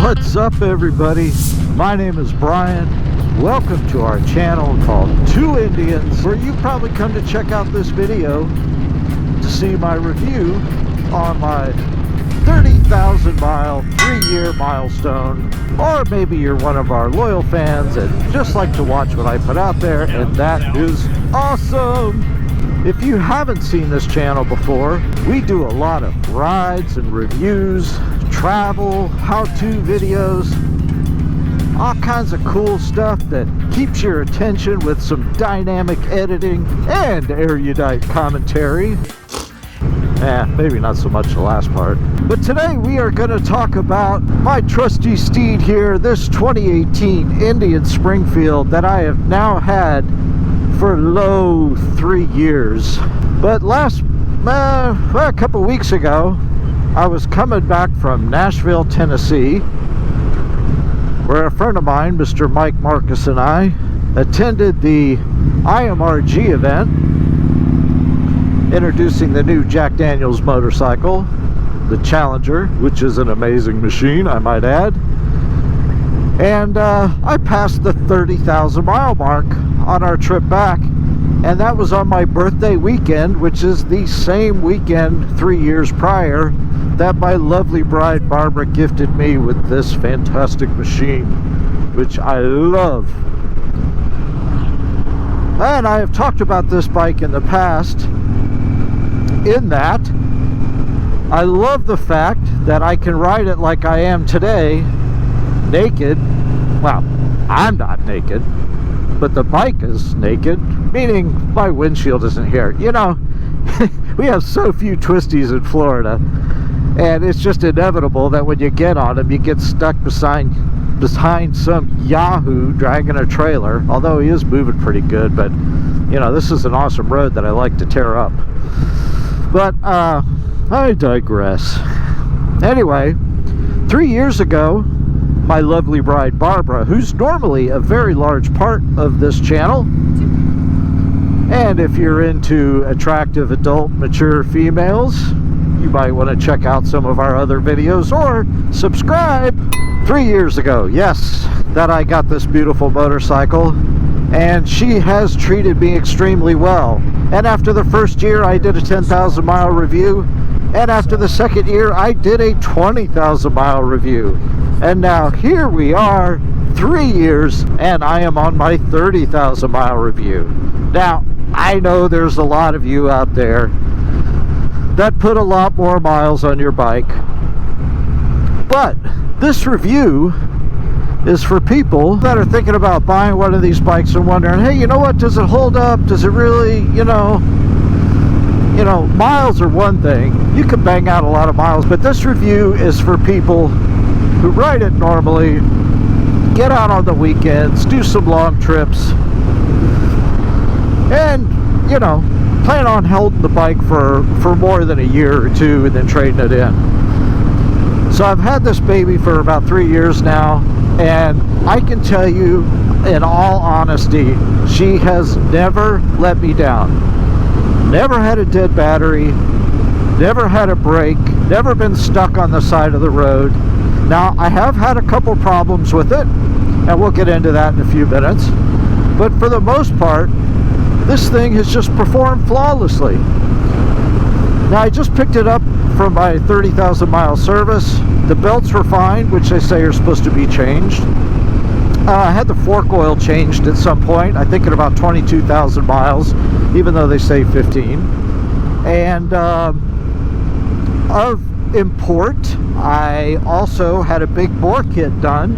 What's up, everybody? My name is Brian. Welcome to our channel called Two Indians, where you probably come to check out this video to see my review on my 30,000 mile, 3-year milestone. Or maybe you're one of our loyal fans and just like to watch what I put out there, and that is awesome! If you haven't seen this channel before, we do a lot of rides and reviews, travel, how-to videos, all kinds of cool stuff that keeps your attention with some dynamic editing and erudite commentary. Maybe not so much the last part. But today we are going to talk about my trusty steed here, this 2018 Indian Springfield that I have now had for 3 years. But a couple weeks ago, I was coming back from Nashville, Tennessee, where a friend of mine, Mr. Mike Marcus, and I attended the IMRG event, introducing the new Jack Daniels motorcycle, the Challenger, which is an amazing machine, I might add. And I passed the 30,000 mile mark on our trip back, and that was on my birthday weekend, which is the same weekend 3 years prior that my lovely bride Barbara gifted me with this fantastic machine, which I love. And I have talked about this bike in the past, in that I love the fact that I can ride it like I am today, naked. Well, I'm not naked, but the bike is naked, meaning my windshield isn't here. You know, we have so few twisties in Florida, and it's just inevitable that when you get on them, you get stuck behind some yahoo dragging a trailer, although he is moving pretty good. But you know, this is an awesome road that I like to tear up. But I digress. Anyway, 3 years ago, my lovely bride Barbara, who's normally a very large part of this channel, and if you're into attractive adult mature females, you might want to check out some of our other videos or subscribe. 3 years ago, yes, that I got this beautiful motorcycle, and she has treated me extremely well. And after the first year, I did a 10,000 mile review, and after the second year, I did a 20,000 mile review. And now here we are, 3 years, and I am on my 30,000 mile review. Now, I know there's a lot of you out there that put a lot more miles on your bike, but this review is for people that are thinking about buying one of these bikes and wondering, hey, you know what, does it hold up? Does it really, you know, miles are one thing. You can bang out a lot of miles, but this review is for people who ride it normally, get out on the weekends, do some long trips, and, you know, plan on holding the bike for more than a year or two and then trading it in. So I've had this baby for about 3 years now, and I can tell you in all honesty, she has never let me down. Never had a dead battery, never had a break, never been stuck on the side of the road. Now, I have had a couple problems with it, and we'll get into that in a few minutes, but for the most part, this thing has just performed flawlessly. Now, I just picked it up from my 30,000 mile service. The belts were fine, which they say are supposed to be changed. I had the fork oil changed at some point, I think at about 22,000 miles, even though they say 15. And of import, I also had a big bore kit done,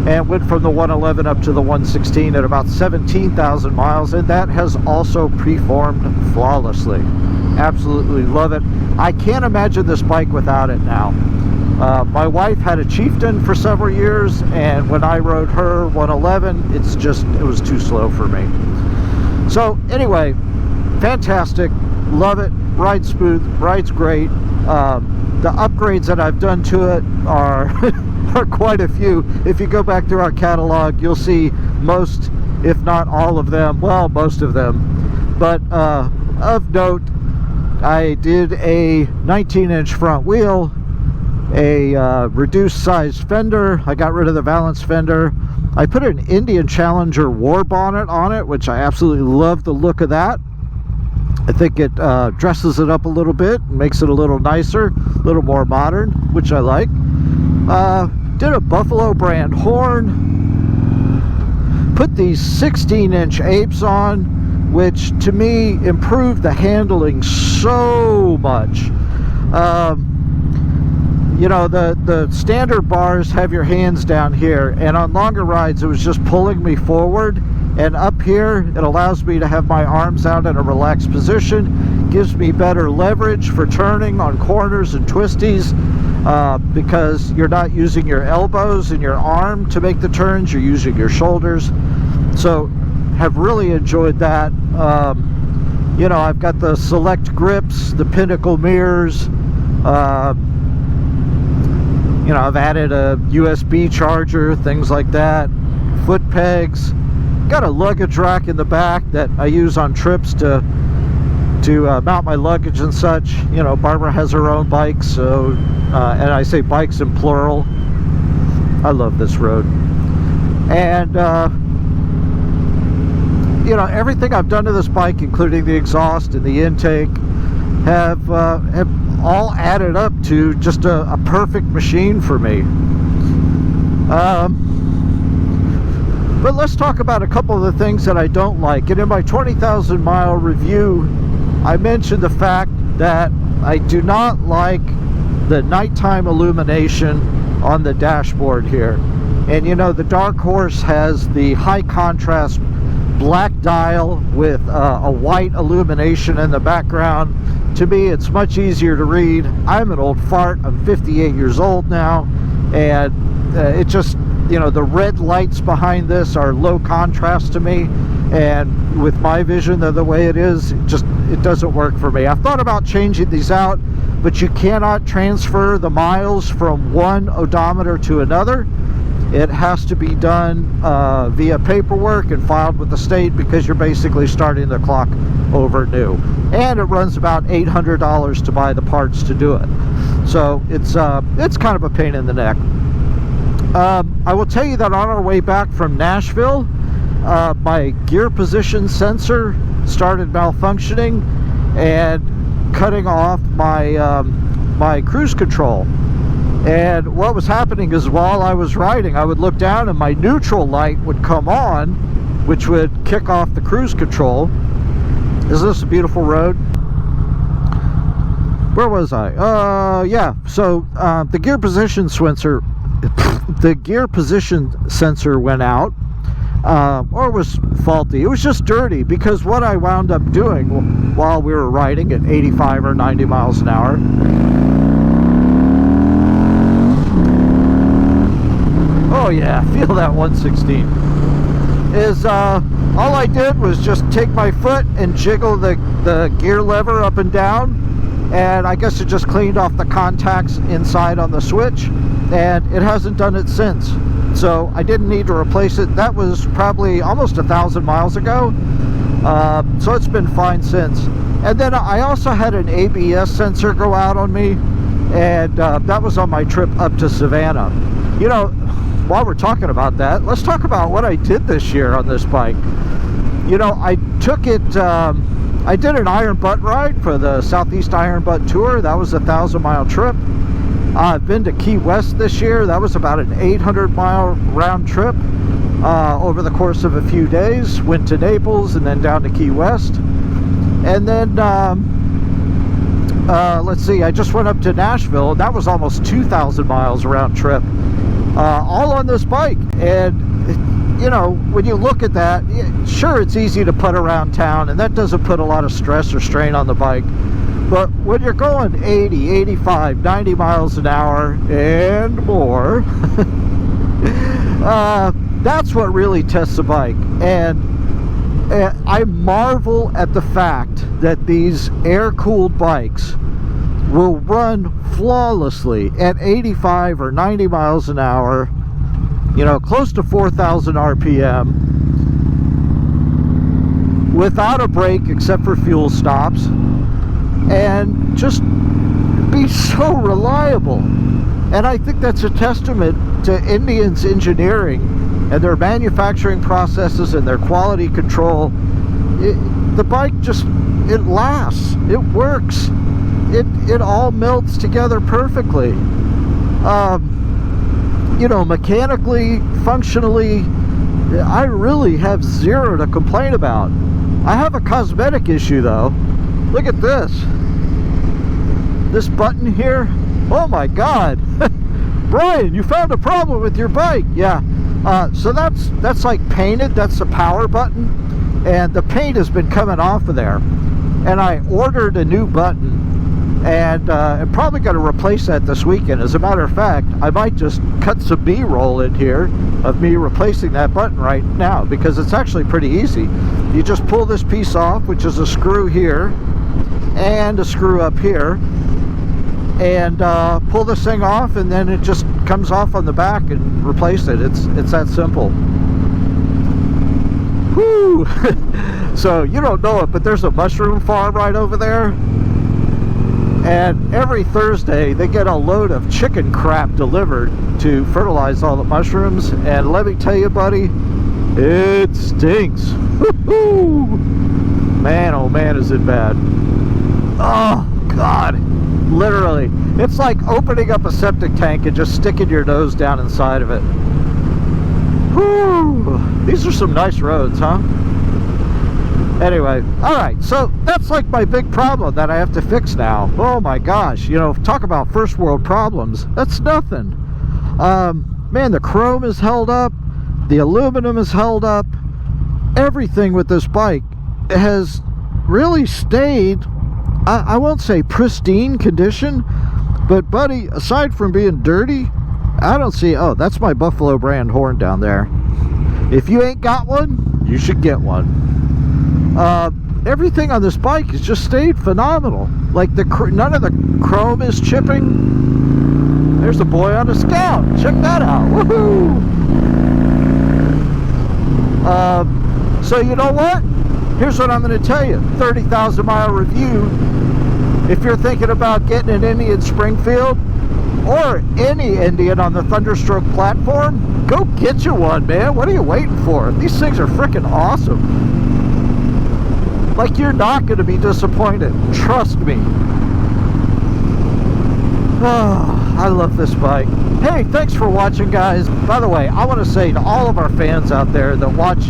and went from the 111 up to the 116 at about 17,000 miles, and that has also preformed flawlessly. Absolutely love it. I can't imagine this bike without it now. My wife had a Chieftain for several years, and when I rode her 111, it was too slow for me. So anyway, fantastic, love it, rides smooth, rides great. The upgrades that I've done to it are quite a few. If you go back through our catalog, you'll see most, if not all of them, well, most of them. But of note, I did a 19-inch front wheel, a reduced size fender. I got rid of the valance fender. I put an Indian Challenger war bonnet on it, which I absolutely love the look of that. I think it dresses it up a little bit, makes it a little nicer, a little more modern, which I like. Did a Buffalo brand horn. Put these 16-inch apes on, which to me improved the handling so much. You know, the standard bars have your hands down here, and on longer rides it was just pulling me forward, and up here it allows me to have my arms out in a relaxed position, gives me better leverage for turning on corners and twisties, because you're not using your elbows and your arm to make the turns, you're using your shoulders. So have really enjoyed that. You know, I've got the select grips, the pinnacle mirrors, you know, I've added a USB charger, things like that, foot pegs, got a luggage rack in the back that I use on trips to mount my luggage and such. You know, Barbara has her own bike, so and I say bikes in plural. I love this road. And you know, everything I've done to this bike, including the exhaust and the intake, have all added up to just a perfect machine for me. But let's talk about a couple of the things that I don't like. And in my 20,000 mile review, I mentioned the fact that I do not like the nighttime illumination on the dashboard here. And you know, the Dark Horse has the high contrast black dial with a white illumination in the background. To me, it's much easier to read. I'm an old fart. I'm 58 years old now, and it just, you know, the red lights behind this are low contrast to me, and with my vision of the way it is, it doesn't work for me. I've thought about changing these out, but you cannot transfer the miles from one odometer to another. It has to be done via paperwork and filed with the state, because you're basically starting the clock over new. And it runs about $800 to buy the parts to do it. So it's kind of a pain in the neck. I will tell you that on our way back from Nashville, my gear position sensor started malfunctioning and cutting off my my cruise control. And what was happening is, while I was riding, I would look down and my neutral light would come on, which would kick off the cruise control. Is this a beautiful road? Where was I? Yeah, so the gear position sensor went out, or was faulty. It was just dirty, because what I wound up doing while we were riding at 85 or 90 miles an hour, oh yeah, feel that 116, is all I did was just take my foot and jiggle the gear lever up and down, and I guess it just cleaned off the contacts inside on the switch, and it hasn't done it since. So I didn't need to replace it. That was probably almost 1,000 miles ago, so it's been fine since. And then I also had an ABS sensor go out on me, and that was on my trip up to Savannah. You know, while we're talking about that, let's talk about what I did this year on this bike. You know, I took it, I did an Iron Butt ride for the Southeast Iron Butt Tour. That was a 1,000-mile trip. I've been to Key West this year. That was about an 800-mile round trip over the course of a few days. Went to Naples and then down to Key West. And then, let's see, I just went up to Nashville, and that was almost 2,000 miles round trip. All on this bike. And you know, when you look at that, sure, it's easy to put around town, and that doesn't put a lot of stress or strain on the bike. But when you're going 80, 85, 90 miles an hour and more, that's what really tests a bike. And I marvel at the fact that these air-cooled bikes will run flawlessly at 85 or 90 miles an hour, you know, close to 4,000 RPM, without a brake except for fuel stops, and just be he's so reliable. And I think that's a testament to Indian's engineering and their manufacturing processes and their quality control. The bike just, it lasts, it works, it all melts together perfectly. You know, mechanically, functionally, I really have zero to complain about. I have a cosmetic issue though. Look at this. This button here. Oh my God. Brian, you found a problem with your bike. Yeah. So that's like painted. That's the power button. And the paint has been coming off of there. And I ordered a new button. And I'm probably going to replace that this weekend. As a matter of fact, I might just cut some B-roll in here of me replacing that button right now, because it's actually pretty easy. You just pull this piece off, which is a screw here and a screw up here, and pull this thing off, and then it just comes off on the back and replace it. It's that simple. Whoo! So you don't know it, but there's a mushroom farm right over there. And every Thursday they get a load of chicken crap delivered to fertilize all the mushrooms. And let me tell you, buddy, it stinks. Man, oh man, is it bad. Oh God, literally. It's like opening up a septic tank and just sticking your nose down inside of it. Whew. These are some nice roads, huh? Anyway, alright, so that's like my big problem that I have to fix now. Oh my gosh, you know, talk about first world problems. That's nothing. Man, the chrome is held up, the aluminum is held up. Everything with this bike has really stayed, I won't say pristine condition, but buddy, aside from being dirty, I don't see, oh, that's my Buffalo brand horn down there. If you ain't got one, you should get one. Everything on this bike has just stayed phenomenal. Like none of the chrome is chipping. There's a boy on a Scout. Check that out. Woohoo! So you know what? Here's what I'm going to tell you. 30,000 mile review. If you're thinking about getting an Indian Springfield or any Indian on the Thunderstroke platform, go get you one, man. What are you waiting for? These things are freaking awesome. Like, you're not going to be disappointed. Trust me. Oh, I love this bike. Hey, thanks for watching, guys. By the way, I want to say to all of our fans out there that watch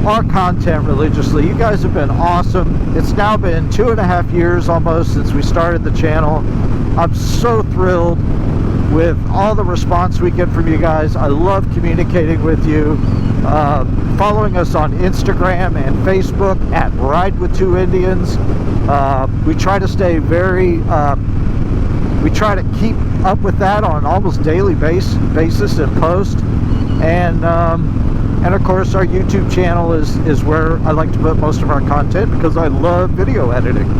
our content religiously, you guys have been awesome. It's now been 2.5 years almost since we started the channel. I'm so thrilled with all the response we get from you guys. I love communicating with you. Following us on Instagram and Facebook at Ride with Two Indians. We try to stay very, we try to keep up with that on almost daily basis and post. And of course our YouTube channel is where I like to put most of our content, because I love video editing,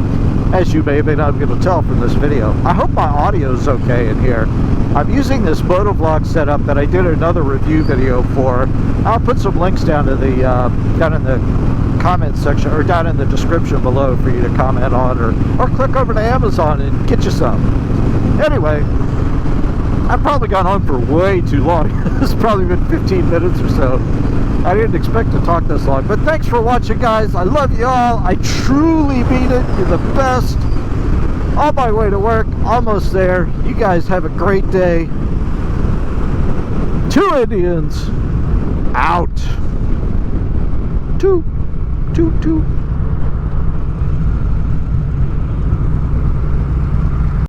as you may not be able to tell from this video. I hope my audio is okay in here. I'm using this motovlog setup that I did another review video for. I'll put some links down to the down in the comment section, or down in the description below, for you to comment on, or click over to Amazon and get you some. Anyway, I've probably gone on for way too long. It's probably been 15 minutes or so. I didn't expect to talk this long, but thanks for watching, guys. I love you all. I truly mean it. You're the best. On my way to work, almost there. You guys have a great day. Two Indians out. Two.